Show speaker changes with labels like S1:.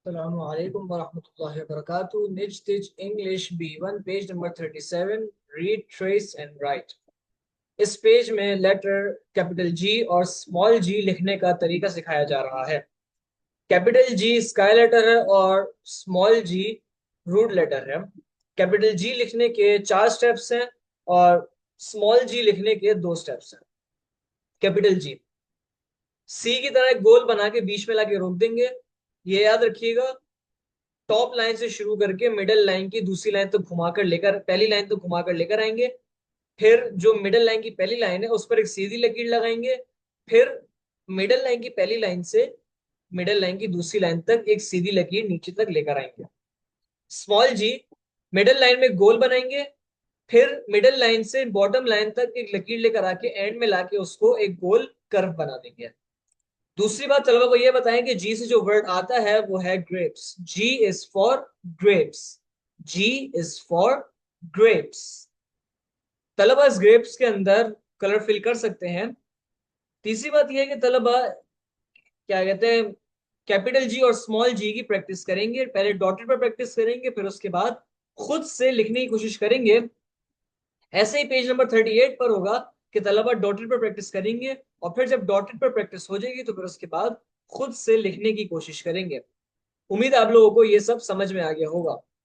S1: अस्सलामुअलैकुम वरहमतुल्लाहि वबरकातुहू। निज Teej English B1 page number 37। Read, trace and right. इस पेज में लेटर कैपिटल जी और स्मॉल जी लिखने का तरीका सिखाया जा रहा है। कैपिटल जी स्काई लेटर है और स्मॉल जी रूट लेटर है। कैपिटल जी लिखने के 4 स्टेप्स हैं और स्मॉल जी लिखने के 2 स्टेप्स हैं। कैपिटल जी सी की तरह एक गोल बना के बीच में लाके रोक देंगे। ये याद रखिएगा, टॉप लाइन से शुरू करके मिडिल लाइन की दूसरी लाइन तक घुमाकर लेकर पहली लाइन तक घुमाकर लेकर आएंगे। फिर जो मिडिल लाइन की पहली लाइन है उस पर एक सीधी लकीर लगाएंगे। फिर मिडिल लाइन की पहली लाइन से मिडिल लाइन की दूसरी लाइन तक एक सीधी लकीर नीचे तक लेकर आएंगे। स्मॉल जी मिडिल लाइन में गोल बनाएंगे। फिर मिडिल लाइन से बॉटम लाइन तक एक लकीर लेकर आके एंड में लाके उसको एक गोल कर्व बना देंगे। दूसरी बात तलबा को यह बताएं कि जी से जो वर्ड आता है वो है grapes. G is for grapes. G is for grapes. तलबा इस ग्रेप्स के अंदर कलर फिल कर सकते हैं। तीसरी बात यह है कि तलबा क्या कहते हैं, कैपिटल जी और स्मॉल जी की प्रैक्टिस करेंगे। पहले डॉटेड पर प्रैक्टिस करेंगे, फिर उसके बाद खुद से लिखने की कोशिश करेंगे। ऐसे ही पेज नंबर 38 पर होगा कि तलबा डॉटेड पर प्रैक्टिस करेंगे और फिर जब डॉटेड पर प्रैक्टिस हो जाएगी तो फिर उसके बाद खुद से लिखने की कोशिश करेंगे। उम्मीद है आप लोगों को ये सब समझ में आ गया होगा।